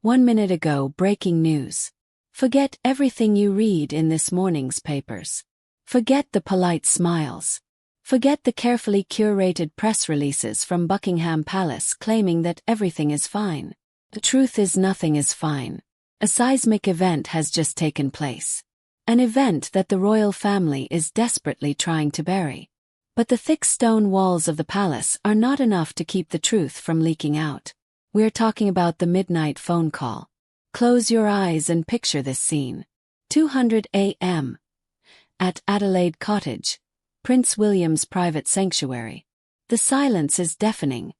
1 minute ago, breaking news. Forget everything you read in this morning's papers. Forget the polite smiles. Forget the carefully curated press releases from Buckingham Palace claiming that everything is fine. The truth is nothing is fine. A seismic event has just taken place. An event that the royal family is desperately trying to bury. But the thick stone walls of the palace are not enough to keep the truth from leaking out. We're talking about the midnight phone call. Close your eyes and picture this scene. 2:00 a.m. At Adelaide Cottage, Prince William's private sanctuary. The silence is deafening,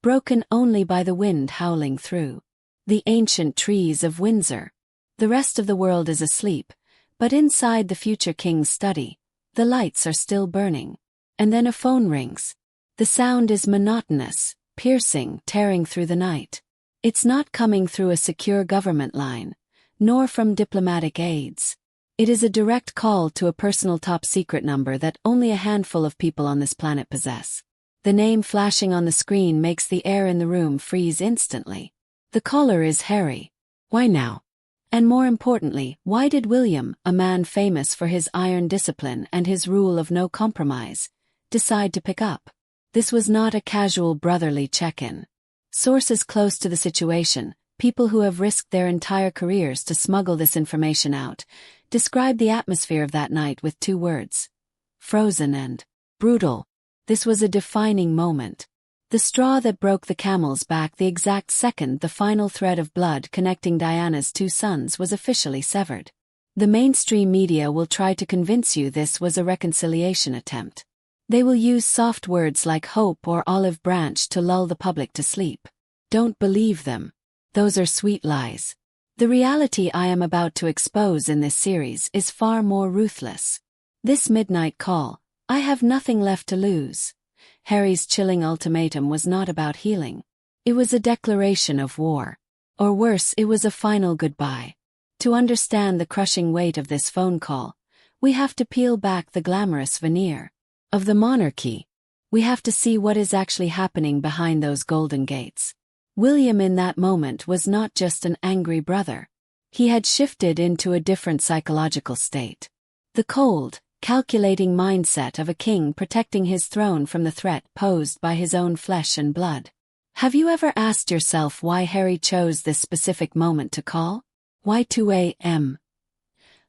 broken only by the wind howling through the ancient trees of Windsor. The rest of the world is asleep, but inside the future king's study, the lights are still burning. And then a phone rings. The sound is monotonous, piercing, tearing through the night. It's not coming through a secure government line, nor from diplomatic aides. It is a direct call to a personal top-secret number that only a handful of people on this planet possess. The name flashing on the screen makes the air in the room freeze instantly. The caller is Harry. Why now? And more importantly, why did William, a man famous for his iron discipline and his rule of no compromise, decide to pick up? This was not a casual brotherly check-in. Sources close to the situation, people who have risked their entire careers to smuggle this information out, described the atmosphere of that night with 2 words: frozen and brutal. This was a defining moment. The straw that broke the camel's back the exact second the final thread of blood connecting Diana's 2 sons was officially severed. The mainstream media will try to convince you this was a reconciliation attempt. They will use soft words like hope or olive branch to lull the public to sleep. Don't believe them. Those are sweet lies. The reality I am about to expose in this series is far more ruthless. This midnight call, I have nothing left to lose. Harry's chilling ultimatum was not about healing. It was a declaration of war. Or worse, it was a final goodbye. To understand the crushing weight of this phone call, we have to peel back the glamorous veneer of the monarchy. We have to see what is actually happening behind those golden gates. William in that moment was not just an angry brother. He had shifted into a different psychological state. The cold, calculating mindset of a king protecting his throne from the threat posed by his own flesh and blood. Have you ever asked yourself why Harry chose this specific moment to call? Why 2 a.m.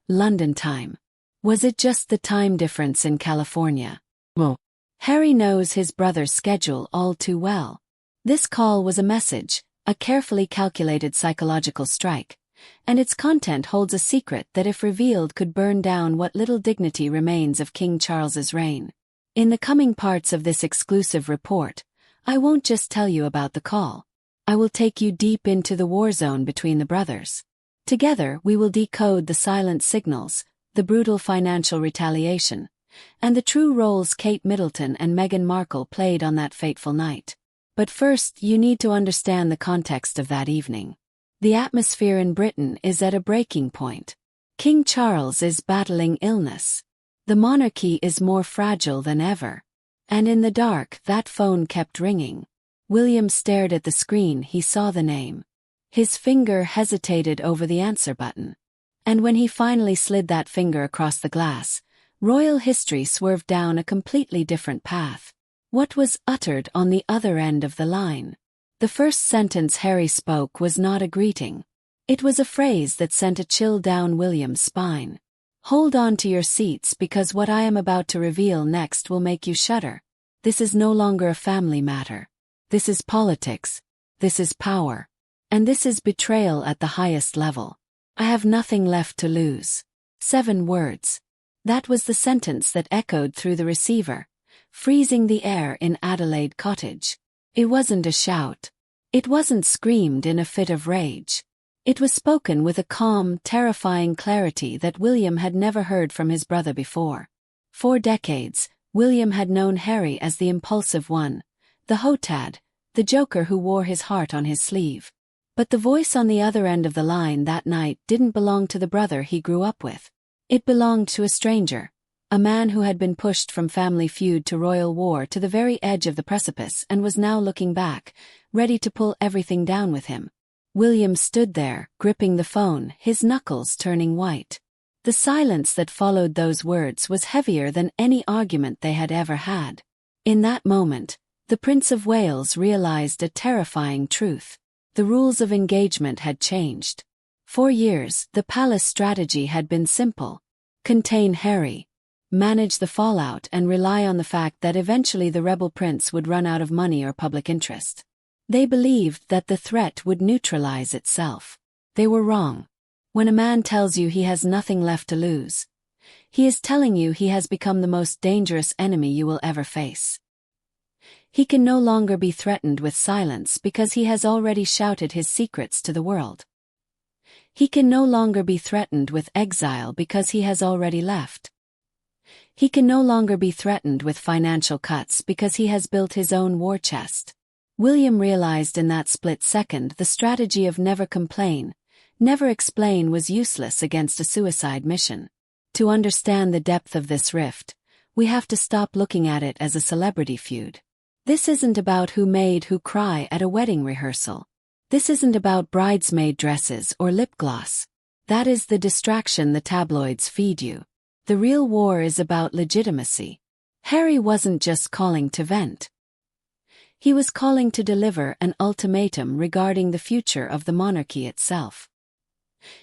London time? Was it just the time difference in California? No. Harry knows his brother's schedule all too well. This call was a message, a carefully calculated psychological strike, and its content holds a secret that if revealed could burn down what little dignity remains of King Charles's reign. In the coming parts of this exclusive report, I won't just tell you about the call. I will take you deep into the war zone between the brothers. Together we will decode the silent signals, the brutal financial retaliation, and the true roles Kate Middleton and Meghan Markle played on that fateful night. But first, you need to understand the context of that evening. The atmosphere in Britain is at a breaking point. King Charles is battling illness. The monarchy is more fragile than ever. And in the dark, that phone kept ringing. William stared at the screen. He saw the name. His finger hesitated over the answer button. And when he finally slid that finger across the glass, royal history swerved down a completely different path. What was uttered on the other end of the line? The first sentence Harry spoke was not a greeting. It was a phrase that sent a chill down William's spine. Hold on to your seats because what I am about to reveal next will make you shudder. This is no longer a family matter. This is politics. This is power. And this is betrayal at the highest level. I have nothing left to lose. 7 words. That was the sentence that echoed through the receiver, freezing the air in Adelaide Cottage. It wasn't a shout. It wasn't screamed in a fit of rage. It was spoken with a calm, terrifying clarity that William had never heard from his brother before. For decades, William had known Harry as the impulsive one, the hotad, the joker who wore his heart on his sleeve. But the voice on the other end of the line that night didn't belong to the brother he grew up with. It belonged to a stranger, a man who had been pushed from family feud to royal war to the very edge of the precipice and was now looking back, ready to pull everything down with him. William stood there, gripping the phone, his knuckles turning white. The silence that followed those words was heavier than any argument they had ever had. In that moment, the Prince of Wales realized a terrifying truth. The rules of engagement had changed. For years, the palace strategy had been simple. Contain Harry, manage the fallout, and rely on the fact that eventually the rebel prince would run out of money or public interest. They believed that the threat would neutralize itself. They were wrong. When a man tells you he has nothing left to lose, he is telling you he has become the most dangerous enemy you will ever face. He can no longer be threatened with silence because he has already shouted his secrets to the world. He can no longer be threatened with exile because he has already left. He can no longer be threatened with financial cuts because he has built his own war chest. William realized in that split second the strategy of never complain, never explain was useless against a suicide mission. To understand the depth of this rift, we have to stop looking at it as a celebrity feud. This isn't about who made who cry at a wedding rehearsal. This isn't about bridesmaid dresses or lip gloss. That is the distraction the tabloids feed you. The real war is about legitimacy. Harry wasn't just calling to vent. He was calling to deliver an ultimatum regarding the future of the monarchy itself.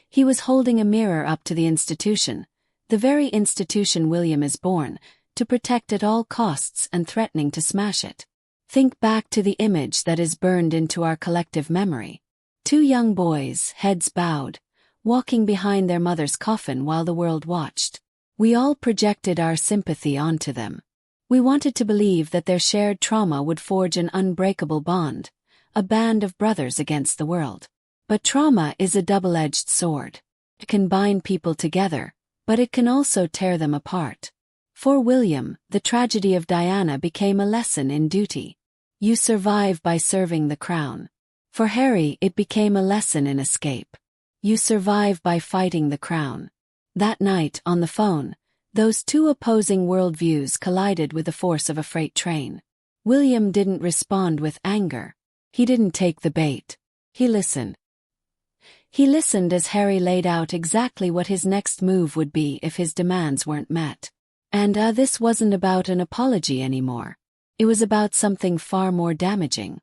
He was holding a mirror up to the institution, the very institution William is born, to protect at all costs and threatening to smash it. Think back to the image that is burned into our collective memory. Two young boys, heads bowed, walking behind their mother's coffin while the world watched. We all projected our sympathy onto them. We wanted to believe that their shared trauma would forge an unbreakable bond, a band of brothers against the world. But trauma is a double-edged sword. It can bind people together, but it can also tear them apart. For William, the tragedy of Diana became a lesson in duty. You survive by serving the crown. For Harry, it became a lesson in escape. You survive by fighting the crown. That night, on the phone, those two opposing worldviews collided with the force of a freight train. William didn't respond with anger. He didn't take the bait. He listened. He listened as Harry laid out exactly what his next move would be if his demands weren't met. And this wasn't about an apology anymore. It was about something far more damaging.